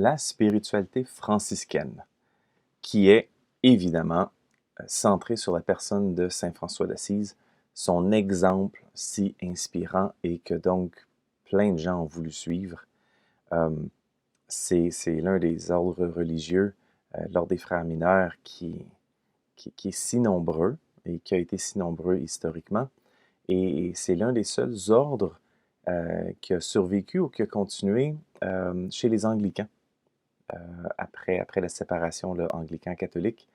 la spiritualité franciscaine, qui est évidemment centrée sur la personne de Saint François d'Assise, son exemple si inspirant et que donc plein de gens ont voulu suivre. C'est l'un des ordres religieux, l'ordre des frères mineurs, qui est si nombreux et qui a été si nombreux historiquement. Et c'est l'un des seuls ordres qui a survécu ou qui a continué chez les anglicans. Après la séparation anglican-catholique,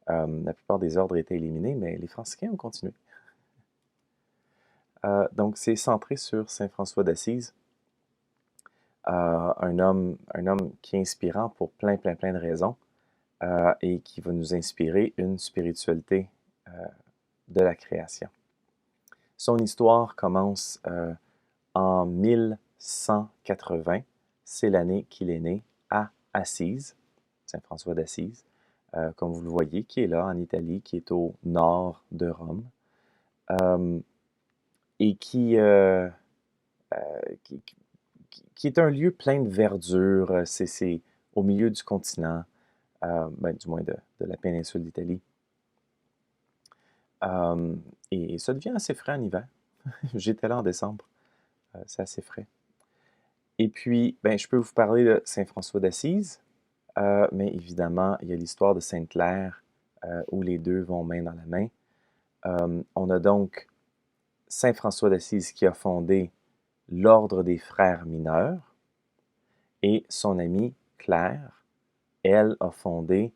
la plupart des ordres étaient éliminés, mais les franciscains ont continué. Donc c'est centré sur Saint François d'Assise, un homme qui est inspirant pour plein de raisons et qui va nous inspirer une spiritualité de la création. Son histoire commence en 1180, c'est l'année qu'il est né à Assise, Saint François d'Assise, comme vous le voyez, qui est là en Italie, qui est au nord de Rome, et qui est un lieu plein de verdure. C'est au milieu du continent, du moins de la péninsule d'Italie. Et ça devient assez frais en hiver. J'étais là en décembre. C'est assez frais. Et puis, je peux vous parler de Saint François d'Assise, mais évidemment, il y a l'histoire de Sainte-Claire, où les deux vont main dans la main. On a donc Saint François d'Assise qui a fondé l'ordre des frères mineurs, et son amie Claire, elle, a fondé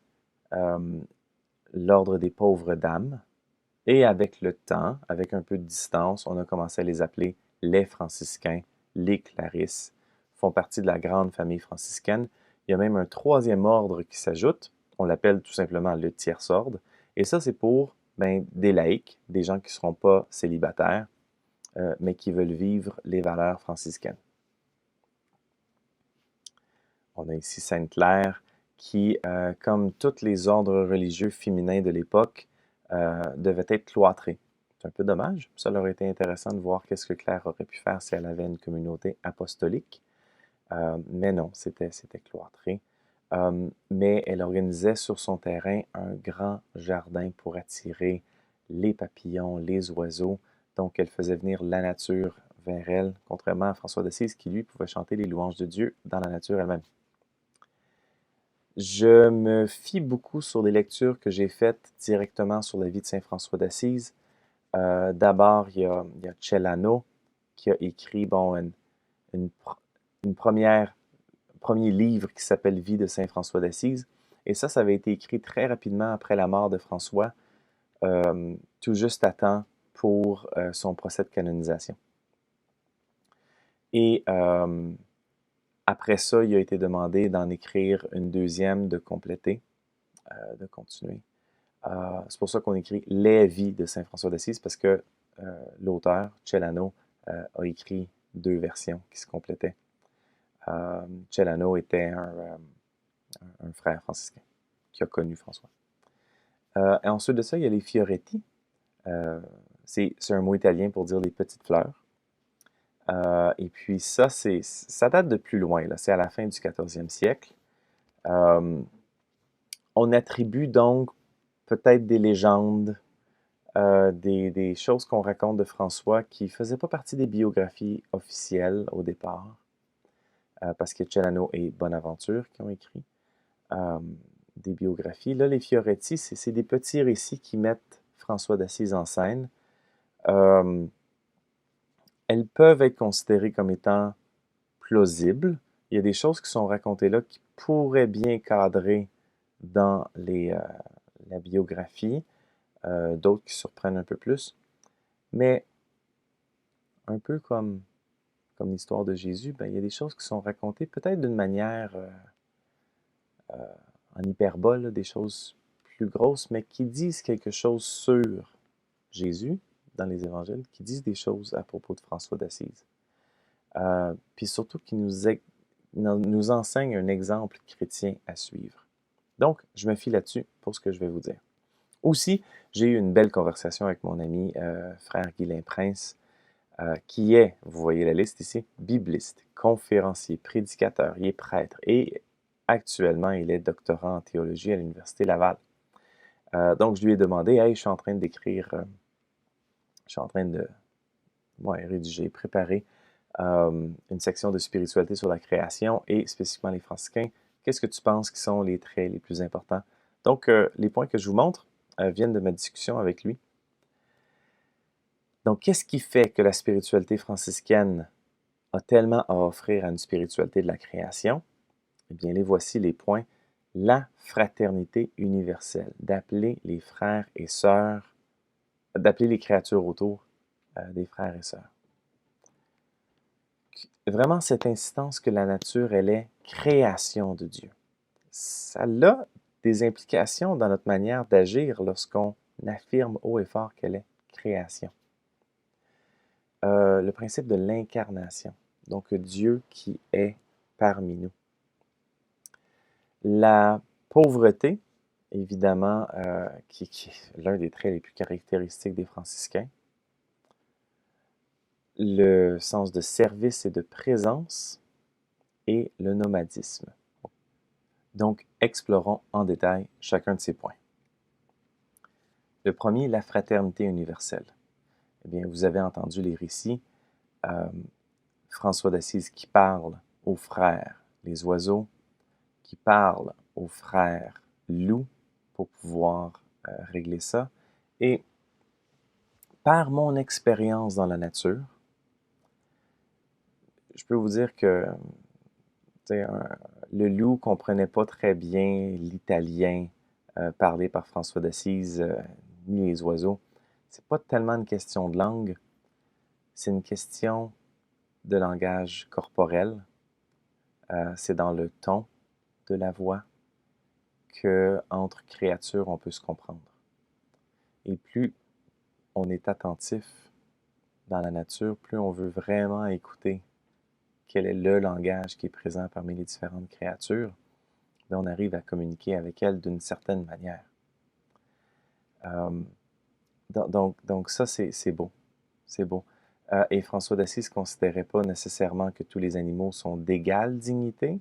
l'ordre des pauvres dames. Et avec le temps, avec un peu de distance, on a commencé à les appeler les franciscains, les clarisses, font partie de la grande famille franciscaine. Il y a même un troisième ordre qui s'ajoute, on l'appelle tout simplement le tiers-ordre, et ça c'est pour des laïcs, des gens qui ne seront pas célibataires, mais qui veulent vivre les valeurs franciscaines. On a ici Sainte-Claire qui, comme tous les ordres religieux féminins de l'époque, devait être cloîtrée. C'est un peu dommage. Ça aurait été intéressant de voir qu'est-ce que Claire aurait pu faire si elle avait une communauté apostolique. Mais non, c'était cloîtré. Mais elle organisait sur son terrain un grand jardin pour attirer les papillons, les oiseaux. Donc, elle faisait venir la nature vers elle, contrairement à François d'Assise qui, lui, pouvait chanter les louanges de Dieu dans la nature elle-même. Je me fie beaucoup sur des lectures que j'ai faites directement sur la vie de Saint François d'Assise. D'abord, il y a Celano qui a écrit une premier livre qui s'appelle Vie de Saint François d'Assise. Et ça avait été écrit très rapidement après la mort de François, tout juste à temps pour son procès de canonisation. Et après ça, il a été demandé d'en écrire une deuxième, de compléter, de continuer. C'est pour ça qu'on écrit les vies de Saint François d'Assise, parce que l'auteur, Celano, a écrit deux versions qui se complétaient. Celano était un frère franciscain qui a connu François. Et ensuite de ça, il y a les Fioretti. C'est un mot italien pour dire les petites fleurs. Et puis ça date de plus loin. C'est à la fin du 14e siècle. On attribue donc peut-être des légendes, des choses qu'on raconte de François qui ne faisaient pas partie des biographies officielles au départ, parce que Celano et Bonaventure qui ont écrit des biographies. Là, les Fioretti, c'est des petits récits qui mettent François d'Assise en scène. Elles peuvent être considérées comme étant plausibles. Il y a des choses qui sont racontées là qui pourraient bien cadrer dans la biographie, d'autres qui surprennent un peu plus. Mais un peu comme l'histoire de Jésus, il y a des choses qui sont racontées peut-être d'une manière en hyperbole, des choses plus grosses, mais qui disent quelque chose sur Jésus dans les évangiles, qui disent des choses à propos de François d'Assise. Puis surtout qui nous enseigne un exemple chrétien à suivre. Donc, je me fie là-dessus pour ce que je vais vous dire. Aussi, j'ai eu une belle conversation avec mon ami frère Guylain Prince, qui est, vous voyez la liste ici, bibliste, conférencier, prédicateur, il est prêtre et Actuellement, il est doctorant en théologie à l'Université Laval. Donc, je lui ai demandé, hey, je suis en train d'écrire, je suis en train de rédiger, préparer une section de spiritualité sur la création et spécifiquement les franciscains. Qu'est-ce que tu penses qui sont les traits les plus importants? Donc, les points que je vous montre viennent de ma discussion avec lui. Donc, qu'est-ce qui fait que la spiritualité franciscaine a tellement à offrir à une spiritualité de la création? Eh bien, les voici les points. La fraternité universelle, d'appeler les frères et sœurs, d'appeler les créatures autour des frères et sœurs. Vraiment cette insistance que la nature, elle est création de Dieu. Ça a des implications dans notre manière d'agir lorsqu'on affirme haut et fort qu'elle est création. Le principe de l'incarnation, donc Dieu qui est parmi nous. La pauvreté, évidemment, qui est l'un des traits les plus caractéristiques des franciscains. Le sens de service et de présence et le nomadisme. Donc, explorons en détail chacun de ces points. Le premier, la fraternité universelle. Eh bien, vous avez entendu les récits. François d'Assise qui parle aux frères les oiseaux, qui parle aux frères loups pour pouvoir régler ça. Et par mon expérience dans la nature, je peux vous dire que le loup ne comprenait pas très bien l'italien parlé par François d'Assise, ni les oiseaux. C'est pas tellement une question de langue, c'est une question de langage corporel. C'est dans le ton de la voix qu'entre créatures, on peut se comprendre. Et plus on est attentif dans la nature, plus on veut vraiment écouter quel est le langage qui est présent parmi les différentes créatures, bien, on arrive à communiquer avec elles d'une certaine manière. Donc ça, c'est beau. C'est beau. Et François d'Assise ne considérait pas nécessairement que tous les animaux sont d'égale dignité,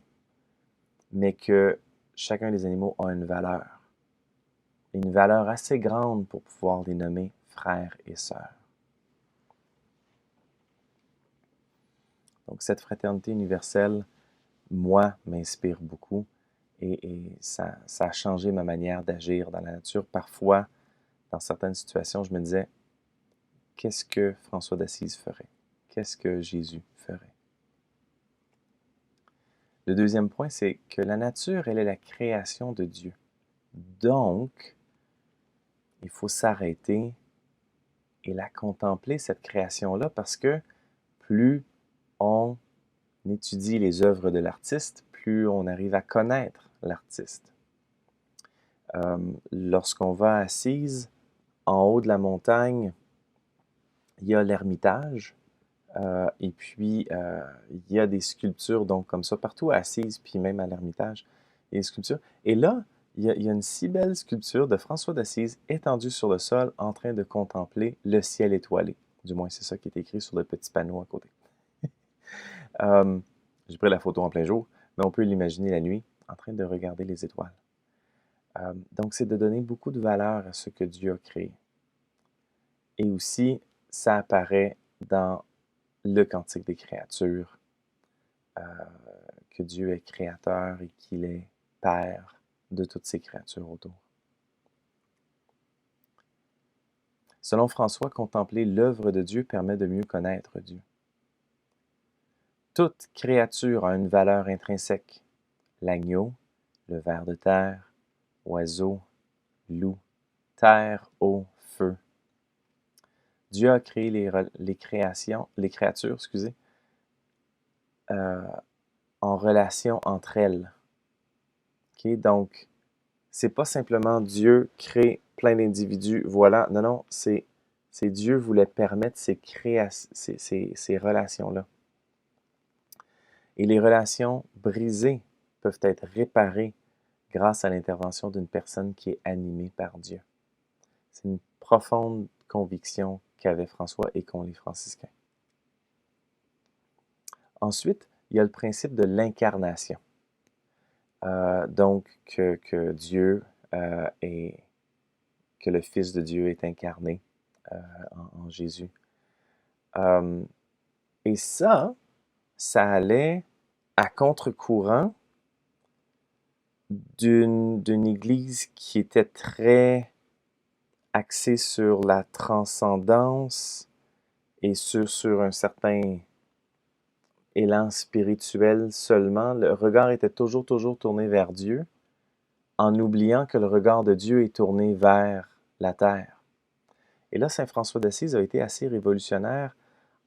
mais que chacun des animaux a une valeur assez grande pour pouvoir les nommer frères et sœurs. Donc cette fraternité universelle, moi, m'inspire beaucoup et ça a changé ma manière d'agir dans la nature. Parfois, dans certaines situations, je me disais, qu'est-ce que François d'Assise ferait? Qu'est-ce que Jésus ferait? Le deuxième point, c'est que la nature, elle est la création de Dieu. Donc, il faut s'arrêter et la contempler, cette création-là, parce que plus on étudie les œuvres de l'artiste, plus on arrive à connaître l'artiste. Lorsqu'on va à Assise, en haut de la montagne, il y a l'Ermitage, et puis il y a des sculptures, donc comme ça, partout à Assise, puis même à l'Ermitage, il y a des sculptures. Et là, il y a une si belle sculpture de François d'Assise étendue sur le sol en train de contempler le ciel étoilé. Du moins, c'est ça qui est écrit sur le petit panneau à côté. J'ai pris la photo en plein jour, mais on peut l'imaginer la nuit en train de regarder les étoiles. Donc, c'est de donner beaucoup de valeur à ce que Dieu a créé. Et aussi, ça apparaît dans le Cantique des créatures, que Dieu est créateur et qu'il est Père de toutes ces créatures autour. Selon François, contempler l'œuvre de Dieu permet de mieux connaître Dieu. Toute créature a une valeur intrinsèque. L'agneau, le ver de terre, oiseau, loup, terre, eau, feu. Dieu a créé les créatures, en relation entre elles. Okay? Donc, c'est pas simplement Dieu crée plein d'individus, voilà. Non, non, c'est Dieu voulait permettre ces relations-là. Et les relations brisées peuvent être réparées grâce à l'intervention d'une personne qui est animée par Dieu. C'est une profonde conviction qu'avait François et qu'ont les franciscains. Ensuite, il y a le principe de l'incarnation. Donc, que Dieu est, que le Fils de Dieu est incarné en Jésus. Et ça allait à contre-courant d'une Église qui était très axée sur la transcendance et sur un certain élan spirituel seulement. Le regard était toujours tourné vers Dieu, en oubliant que le regard de Dieu est tourné vers la terre. Et là, Saint François d'Assise a été assez révolutionnaire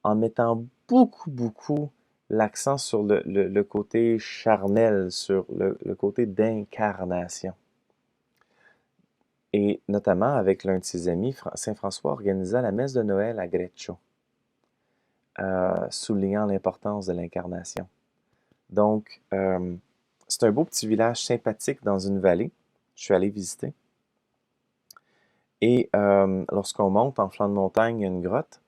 en mettant beaucoup l'accent sur le côté charnel, sur le côté d'incarnation. Et notamment avec l'un de ses amis, Saint François organisa la messe de Noël à Greccio, soulignant l'importance de l'incarnation. Donc, c'est un beau petit village sympathique dans une vallée. Je suis allé visiter. Et lorsqu'on monte en flanc de montagne, il y a une grotte.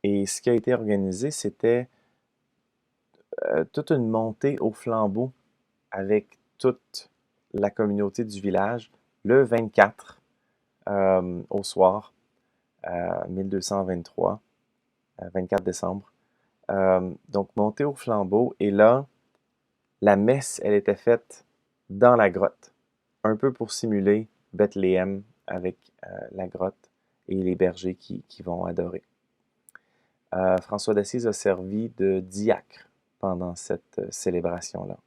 Et ce qui a été organisé, c'était toute une montée au flambeau avec toute la communauté du village le 24 au soir, 1223, 24 décembre. Donc, montée au flambeau. Et là, la messe, elle était faite dans la grotte, un peu pour simuler Bethléem avec la grotte et les bergers qui vont adorer. François d'Assise a servi de diacre pendant cette célébration-là.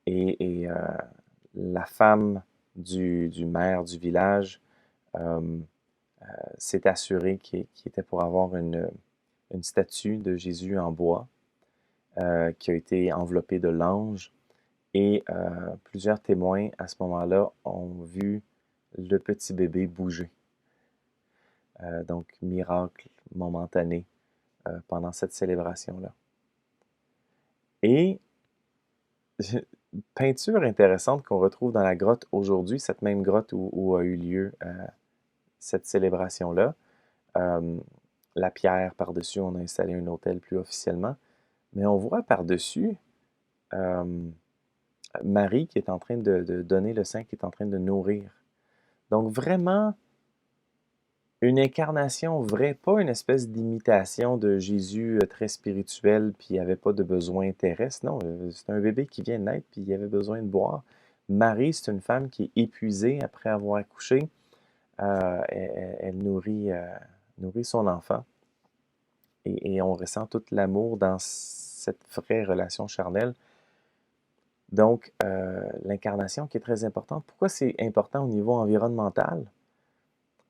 Et la femme du maire du village s'est assurée qu'il était pour avoir une statue de Jésus en bois qui a été enveloppée de l'ange. Et plusieurs témoins à ce moment-là ont vu le petit bébé bouger. Donc, miracle momentané pendant cette célébration-là. Et peinture intéressante qu'on retrouve dans la grotte aujourd'hui, cette même grotte où a eu lieu cette célébration-là. La pierre par-dessus, on a installé un autel plus officiellement. Mais on voit par-dessus Marie qui est en train de donner le sein, qui est en train de nourrir. Donc vraiment, une incarnation vraie, pas une espèce d'imitation de Jésus très spirituel, puis il n'y avait pas de besoin terrestre. Non, c'est un bébé qui vient de naître, puis il avait besoin de boire. Marie, c'est une femme qui est épuisée après avoir accouché. Elle nourrit son enfant. Et on ressent tout l'amour dans cette vraie relation charnelle. Donc, l'incarnation qui est très importante. Pourquoi c'est important au niveau environnemental?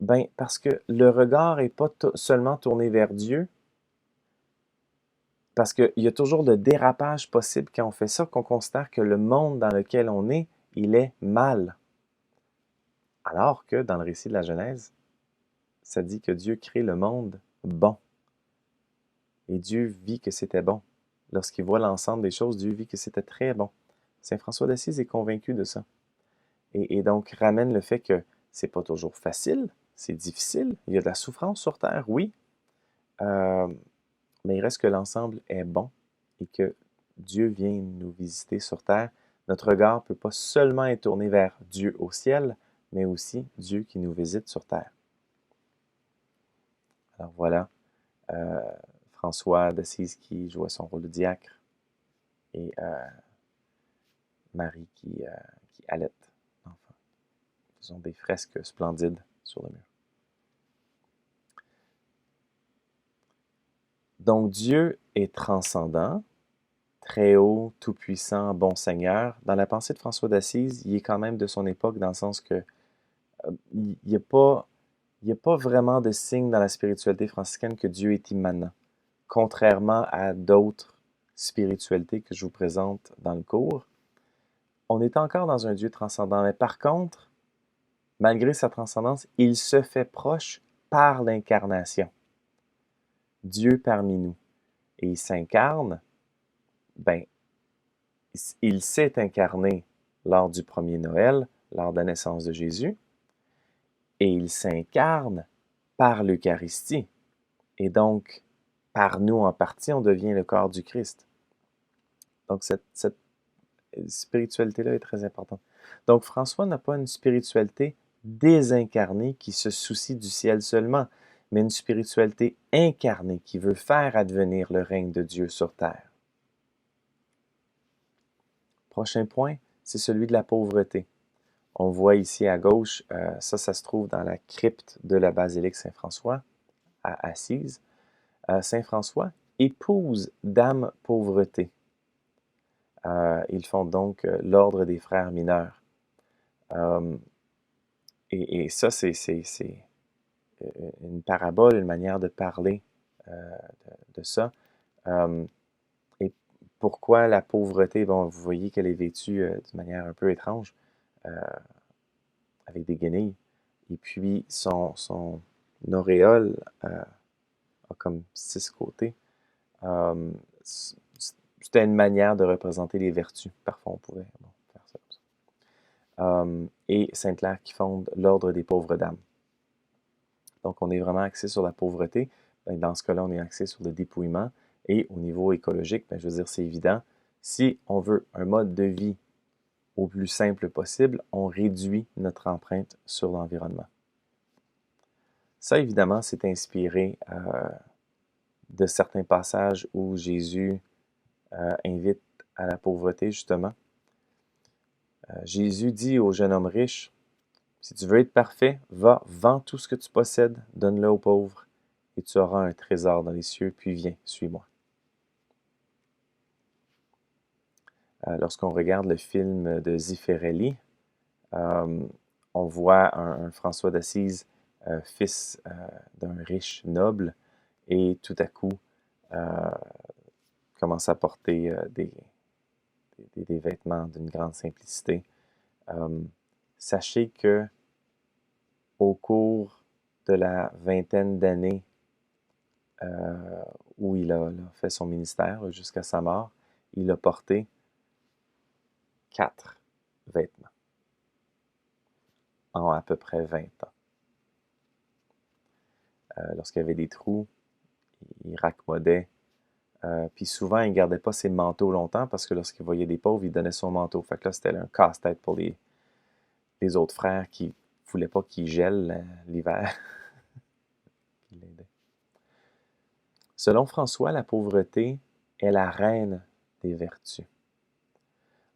Ben, parce que le regard n'est pas seulement tourné vers Dieu, parce qu'il y a toujours de dérapage possible quand on fait ça, qu'on considère que le monde dans lequel on est, il est mal. Alors que dans le récit de la Genèse, ça dit que Dieu crée le monde bon. Et Dieu vit que c'était bon. Lorsqu'il voit l'ensemble des choses, Dieu vit que c'était très bon. Saint François d'Assise est convaincu de ça. Et donc ramène le fait que c'est pas toujours facile, c'est difficile, il y a de la souffrance sur Terre, oui, mais il reste que l'ensemble est bon et que Dieu vient nous visiter sur Terre. Notre regard ne peut pas seulement être tourné vers Dieu au ciel, mais aussi Dieu qui nous visite sur Terre. Alors voilà, François d'Assise qui jouait son rôle de diacre et Marie qui allaite l'enfant. Ce sont des fresques splendides sur le mur. Donc Dieu est transcendant, très haut, tout-puissant, bon Seigneur. Dans la pensée de François d'Assise, il est quand même de son époque dans le sens que il n'y a pas vraiment de signe dans la spiritualité franciscaine que Dieu est immanent, contrairement à d'autres spiritualités que je vous présente dans le cours. On est encore dans un Dieu transcendant, mais par contre, malgré sa transcendance, il se fait proche par l'incarnation. Dieu parmi nous. Et il s'incarne, ben, il s'est incarné lors du premier Noël, lors de la naissance de Jésus, et il s'incarne par l'Eucharistie. Et donc, par nous en partie, on devient le corps du Christ. Donc, cette spiritualité-là est très importante. Donc, François n'a pas une spiritualité désincarnée qui se soucie du ciel seulement, mais une spiritualité incarnée qui veut faire advenir le règne de Dieu sur terre. Prochain point, c'est celui de la pauvreté. On voit ici à gauche, ça se trouve dans la crypte de la basilique Saint-François à Assise. Saint François épouse Dame Pauvreté. Ils font donc l'ordre des frères mineurs. Et ça, c'est une parabole, une manière de parler de ça. Et pourquoi la pauvreté? Bon, vous voyez qu'elle est vêtue d'une manière un peu étrange, avec des guenilles. Et puis, son auréole a comme 6 côtés. C'était une manière de représenter les vertus. Parfois, on pouvait faire ça comme ça. Et Sainte-Claire qui fonde l'Ordre des pauvres dames. Donc, on est vraiment axé sur la pauvreté. Ben, dans ce cas-là, on est axé sur le dépouillement. Et au niveau écologique, ben, je veux dire, c'est évident. Si on veut un mode de vie au plus simple possible, on réduit notre empreinte sur l'environnement. Ça, évidemment, c'est inspiré de certains passages où Jésus invite à la pauvreté, justement. Jésus dit au jeune homme riche, « Si tu veux être parfait, va, vends tout ce que tu possèdes, donne-le aux pauvres, et tu auras un trésor dans les cieux, puis viens, suis-moi. » Lorsqu'on regarde le film de Zeffirelli, on voit un François d'Assise, fils d'un riche noble, et tout à coup commence à porter des vêtements d'une grande simplicité. Sachez que au cours de la vingtaine d'années où il a fait son ministère jusqu'à sa mort, il a porté 4 vêtements en à peu près 20 ans. Lorsqu'il y avait des trous, il raccommodait. Puis souvent, il ne gardait pas ses manteaux longtemps parce que lorsqu'il voyait des pauvres, il donnait son manteau. Fait que là, c'était un casse-tête pour les autres frères qui ne voulaient pas qu'il gèle l'hiver. Selon François, la pauvreté est la reine des vertus.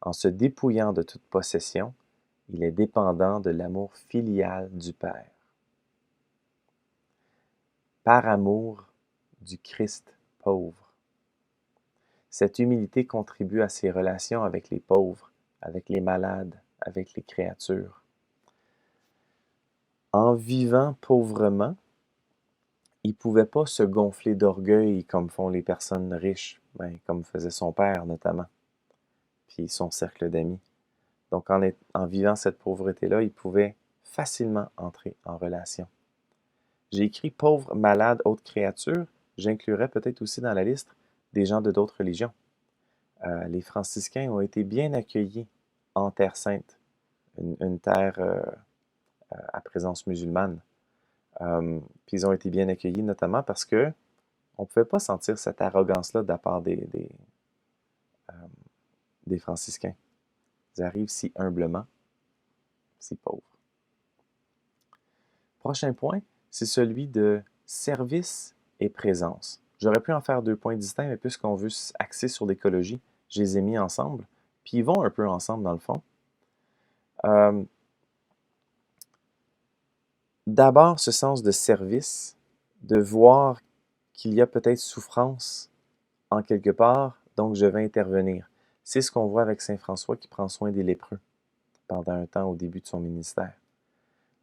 En se dépouillant de toute possession, il est dépendant de l'amour filial du Père. Par amour du Christ pauvre. Cette humilité contribue à ses relations avec les pauvres, avec les malades, avec les créatures. En vivant pauvrement, il ne pouvait pas se gonfler d'orgueil comme font les personnes riches, comme faisait son père notamment, puis son cercle d'amis. Donc en vivant cette pauvreté-là, il pouvait facilement entrer en relation. J'ai écrit pauvres, malades, autres créatures. J'inclurais peut-être aussi dans la liste des gens de d'autres religions. Les franciscains ont été bien accueillis en Terre Sainte, une terre à présence musulmane. Puis ils ont été bien accueillis notamment parce que on ne pouvait pas sentir cette arrogance-là de la part des franciscains. Ils arrivent si humblement, si pauvres. Prochain point, c'est celui de service et présence. J'aurais pu en faire 2 points distincts, mais puisqu'on veut axer sur l'écologie, je les ai mis ensemble, puis ils vont un peu ensemble dans le fond. D'abord, ce sens de service, de voir qu'il y a peut-être souffrance en quelque part, donc je vais intervenir. C'est ce qu'on voit avec Saint François qui prend soin des lépreux pendant un temps au début de son ministère.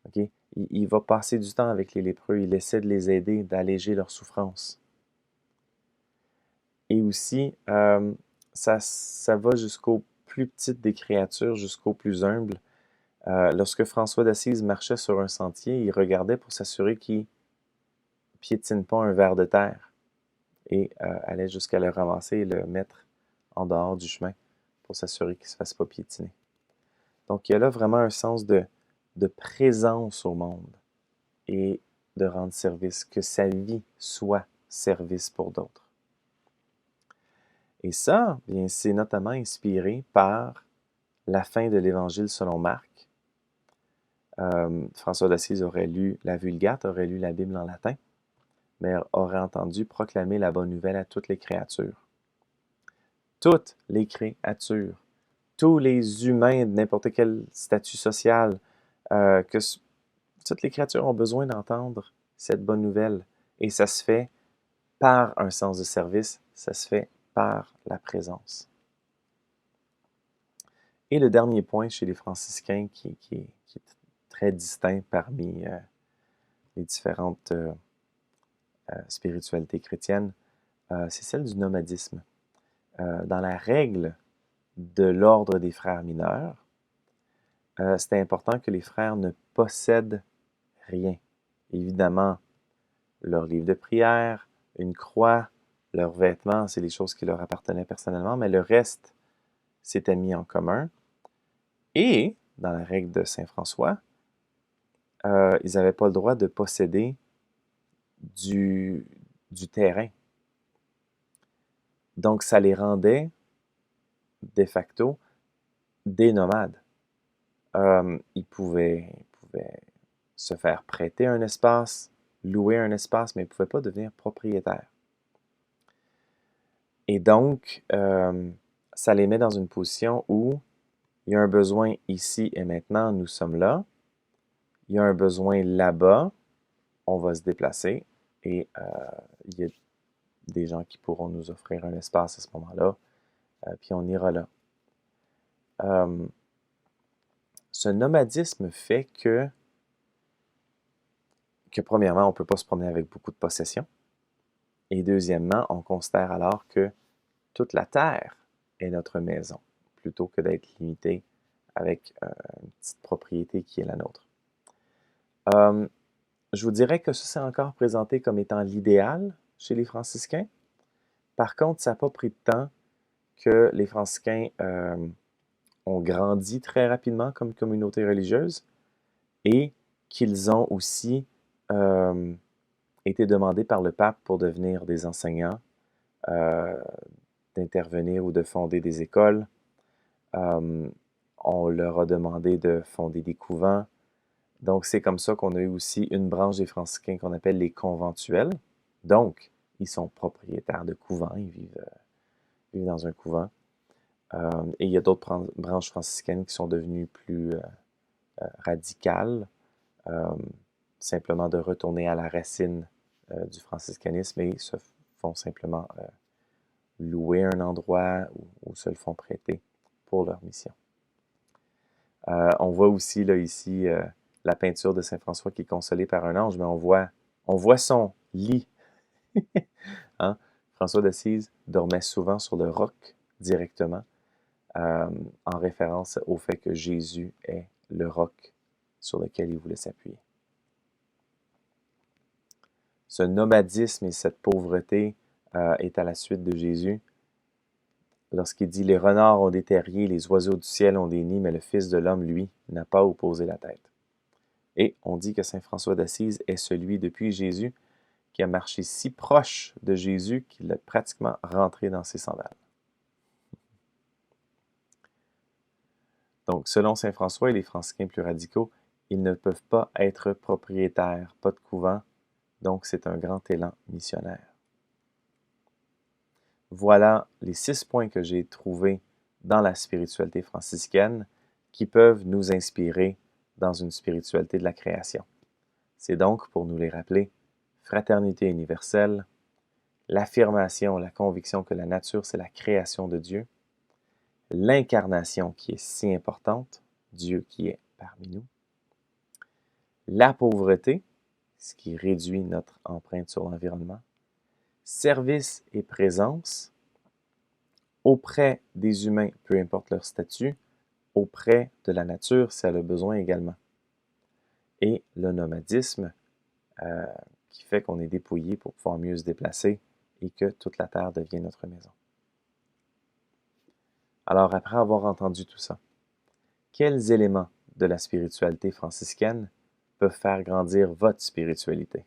Okay? Il va passer du temps avec les lépreux, il essaie de les aider, d'alléger leur souffrance. Et aussi, ça va jusqu'aux plus petites des créatures, jusqu'aux plus humbles. Lorsque François d'Assise marchait sur un sentier, il regardait pour s'assurer qu'il ne piétine pas un ver de terre et allait jusqu'à le ramasser et le mettre en dehors du chemin pour s'assurer qu'il ne se fasse pas piétiner. Donc, il y a là vraiment un sens de présence au monde et de rendre service, que sa vie soit service pour d'autres. Et ça, bien, c'est notamment inspiré par la fin de l'Évangile selon Marc. François d'Assise aurait lu la Vulgate, aurait lu la Bible en latin, mais aurait entendu proclamer la bonne nouvelle à toutes les créatures. Toutes les créatures, tous les humains de n'importe quel statut social, toutes les créatures ont besoin d'entendre cette bonne nouvelle. Et ça se fait par un sens de service, ça se fait par la présence. Et le dernier point chez les franciscains qui est très distinct parmi les différentes spiritualités chrétiennes, c'est celle du nomadisme. Dans la règle de l'ordre des frères mineurs, c'était important que les frères ne possèdent rien. Évidemment, leur livre de prière, une croix, leurs vêtements, c'est les choses qui leur appartenaient personnellement, mais le reste, c'était mis en commun. Et, dans la règle de Saint François, ils n'avaient pas le droit de posséder du terrain. Donc, ça les rendait, de facto, des nomades. Ils pouvaient se faire prêter un espace, louer un espace, mais ils ne pouvaient pas devenir propriétaires. Et donc, ça les met dans une position où il y a un besoin ici et maintenant, nous sommes là. Il y a un besoin là-bas, on va se déplacer et il y a des gens qui pourront nous offrir un espace à ce moment-là, puis on ira là. Ce nomadisme fait que premièrement, on ne peut pas se promener avec beaucoup de possessions. Et deuxièmement, on considère alors que toute la terre est notre maison, plutôt que d'être limité avec une petite propriété qui est la nôtre. Je vous dirais que ça, c'est encore présenté comme étant l'idéal chez les franciscains. Par contre, ça n'a pas pris de temps que les franciscains ont grandi très rapidement comme communauté religieuse et qu'ils ont aussi été demandés par le pape pour devenir des enseignants, d'intervenir ou de fonder des écoles. On leur a demandé de fonder des couvents. Donc, c'est comme ça qu'on a eu aussi une branche des franciscains qu'on appelle les conventuels. Donc, ils sont propriétaires de couvents, ils vivent dans un couvent. Et il y a d'autres branches franciscaines qui sont devenues plus radicales, simplement de retourner à la racine du franciscanisme et se font simplement louer un endroit ou se le font prêter pour leur mission. On voit aussi là, ici la peinture de Saint François qui est consolé par un ange, mais on voit son lit. Hein? François d'Assise dormait souvent sur le roc directement, en référence au fait que Jésus est le roc sur lequel il voulait s'appuyer. Ce nomadisme et cette pauvreté est à la suite de Jésus. Lorsqu'il dit « Les renards ont des terriers, les oiseaux du ciel ont des nids, mais le Fils de l'homme, lui, n'a pas opposé la tête. » Et on dit que Saint François d'Assise est celui, depuis Jésus, qui a marché si proche de Jésus qu'il a pratiquement rentré dans ses sandales. Donc, selon Saint François et les franciscains plus radicaux, ils ne peuvent pas être propriétaires, pas de couvent, donc c'est un grand élan missionnaire. Voilà les 6 points que j'ai trouvés dans la spiritualité franciscaine qui peuvent nous inspirer dans une spiritualité de la création. C'est donc, pour nous les rappeler, fraternité universelle, l'affirmation, la conviction que la nature, c'est la création de Dieu, l'incarnation qui est si importante, Dieu qui est parmi nous, la pauvreté, ce qui réduit notre empreinte sur l'environnement, service et présence auprès des humains, peu importe leur statut, auprès de la nature si elle a besoin également. Et le nomadisme qui fait qu'on est dépouillé pour pouvoir mieux se déplacer et que toute la terre devient notre maison. Alors, après avoir entendu tout ça, quels éléments de la spiritualité franciscaine peuvent faire grandir votre spiritualité?